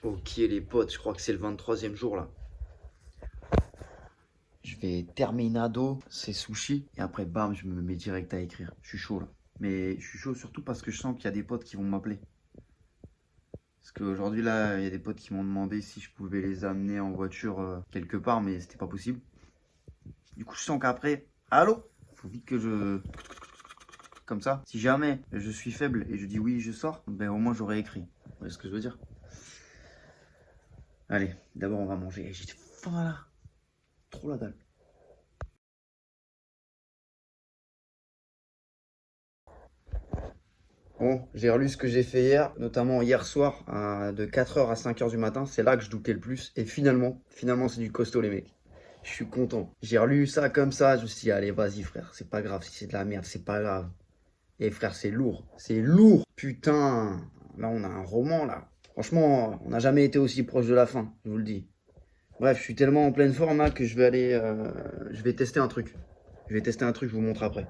Ok les potes, je crois que c'est le 23e jour là. Je vais terminado ces sushis et après bam, je me mets direct à écrire. Je suis chaud là. Mais je suis chaud surtout parce que je sens qu'il y a des potes qui vont m'appeler. Parce qu'aujourd'hui là, il y a des potes qui m'ont demandé si je pouvais les amener en voiture quelque part, mais c'était pas possible. Du coup, je sens qu'après, allô? Faut vite que je... Comme ça, si jamais je suis faible et je dis oui, je sors, ben au moins j'aurais écrit. Vous voyez ce que je veux dire? Allez, d'abord on va manger. J'ai faim là. Trop la dalle. Bon, j'ai relu ce que j'ai fait hier, notamment hier soir, de 4h à 5h du matin. C'est là que je doutais le plus. Et finalement, c'est du costaud, les mecs. Je suis content. J'ai relu ça comme ça. Je me suis dit, allez, vas-y, frère. C'est pas grave. Si c'est de la merde, c'est pas grave. Et frère, c'est lourd. C'est lourd. Putain. Là, on a un roman, là. Franchement, on n'a jamais été aussi proche de la fin, je vous le dis. Bref, je suis tellement en pleine forme là que je vais aller. Je vais tester un truc. Je vous montre après.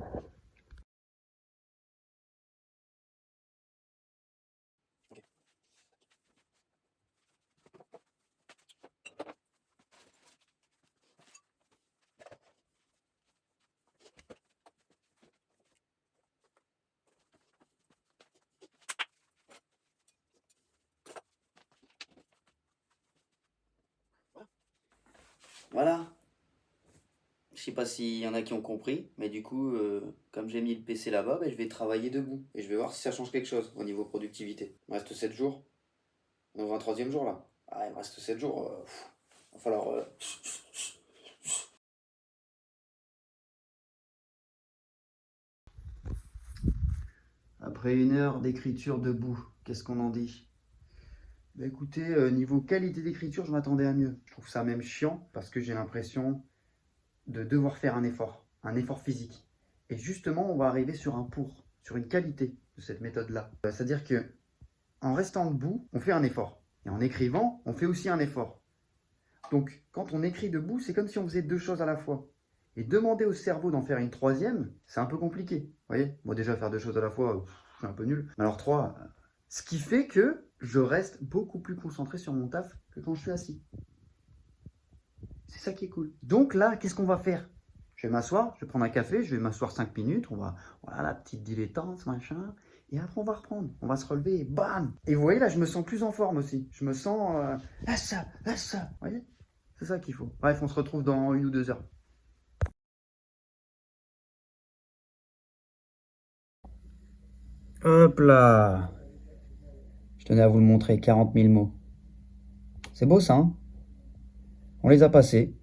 Voilà. Je sais pas s'il y en a qui ont compris, mais du coup, comme j'ai mis le PC là-bas, ben, je vais travailler debout. Et je vais voir si ça change quelque chose au niveau productivité. Il me reste 7 jours. On est au 23e jour là. Ah, il me reste 7 jours. Va falloir. Après une heure d'écriture debout, qu'est-ce qu'on en dit? Bah écoutez, niveau qualité d'écriture, je m'attendais à mieux. Je trouve ça même chiant parce que j'ai l'impression de devoir faire un effort physique. Et justement, on va arriver sur un pour, sur une qualité de cette méthode-là. C'est-à-dire que en restant debout, on fait un effort. Et en écrivant, on fait aussi un effort. Donc, quand on écrit debout, c'est comme si on faisait deux choses à la fois. Et demander au cerveau d'en faire une troisième, c'est un peu compliqué. Vous voyez? Moi, déjà, faire deux choses à la fois, je suis un peu nul. Mais alors, trois. Ce qui fait que je reste beaucoup plus concentré sur mon taf que quand je suis assis. C'est ça qui est cool. Donc là, qu'est-ce qu'on va faire? Je vais m'asseoir, je vais prendre un café, je vais m'asseoir 5 minutes, on va, voilà, la petite dilettante, machin, et après on va reprendre, on va se relever, et bam! Et vous voyez, là, je me sens plus en forme aussi. Je me sens, ah ça, vous voyez? C'est ça qu'il faut. Bref, on se retrouve dans 1 ou 2 heures. Hop là! Je tenais à vous le montrer, 40 000 mots. C'est beau ça, hein? On les a passés.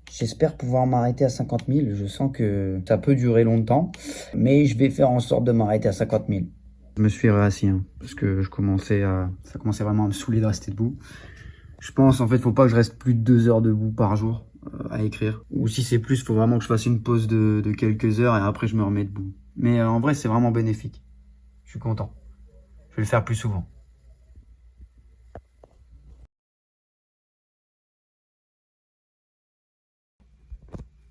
J'espère pouvoir m'arrêter à 50 000. Je sens que ça peut durer longtemps, mais je vais faire en sorte de m'arrêter à 50 000. Je me suis réassis, hein, parce que ça commençait vraiment à me saouler de rester debout. Je pense, en fait, faut pas que je reste plus de 2 heures debout par jour à écrire. Ou si c'est plus, faut vraiment que je fasse une pause de quelques heures et après je me remets debout. Mais en vrai, c'est vraiment bénéfique. Je suis content. Je vais le faire plus souvent.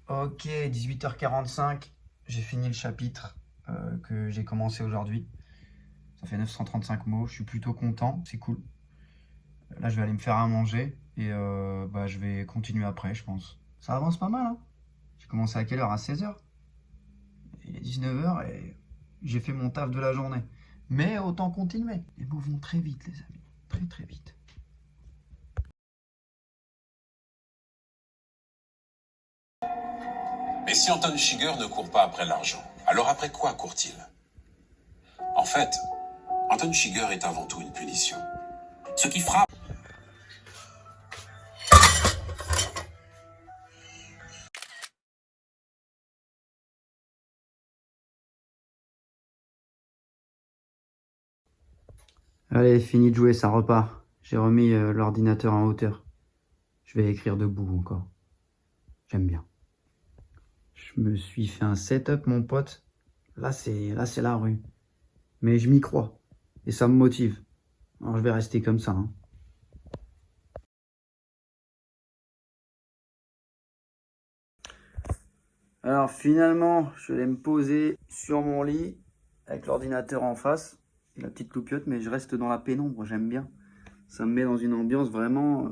Ok, 18h45. J'ai fini le chapitre que j'ai commencé aujourd'hui. Ça fait 935 mots. Je suis plutôt content. C'est cool. Là, je vais aller me faire à manger et bah, je vais continuer après, je pense. Ça avance pas mal, hein. J'ai commencé à quelle heure? À 16h. Il est 19h et j'ai fait mon taf de la journée. Mais autant continuer. Les mots vont très vite, les amis. Très très vite. Mais si Anton Chigurh ne court pas après l'argent, alors après quoi court-il? En fait, Anton Chigurh est avant tout une punition. Ce qui frappe. Allez, fini de jouer, ça repart. J'ai remis l'ordinateur en hauteur. Je vais écrire debout encore. J'aime bien. Je me suis fait un setup, mon pote. Là, c'est la rue. Mais je m'y crois. Et ça me motive. Alors je vais rester comme ça, hein. Alors finalement, je vais me poser sur mon lit avec l'ordinateur en face et la petite loupiote, mais je reste dans la pénombre, j'aime bien. Ça me met dans une ambiance vraiment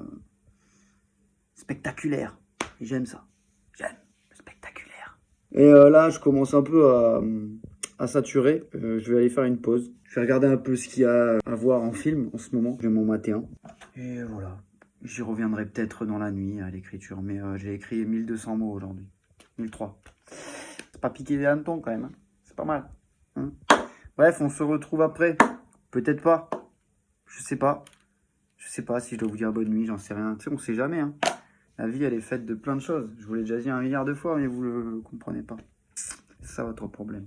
spectaculaire. J'aime ça. J'aime le spectaculaire. Et là, je commence un peu à saturer. Je vais aller faire une pause. Je vais regarder un peu ce qu'il y a à voir en film en ce moment. Je vais m'en mater un. Et voilà. J'y reviendrai peut-être dans la nuit à l'écriture. Mais j'ai écrit 1200 mots aujourd'hui. 1003. C'est pas piqué des hannetons quand même. Hein. C'est pas mal. Hein. Bref, on se retrouve après. Peut-être pas. Je sais pas. Je sais pas si je dois vous dire bonne nuit. J'en sais rien. Tu sais, on sait jamais. Hein. La vie, elle est faite de plein de choses. Je vous l'ai déjà dit 1 milliard de fois, mais vous le comprenez pas. C'est ça votre problème.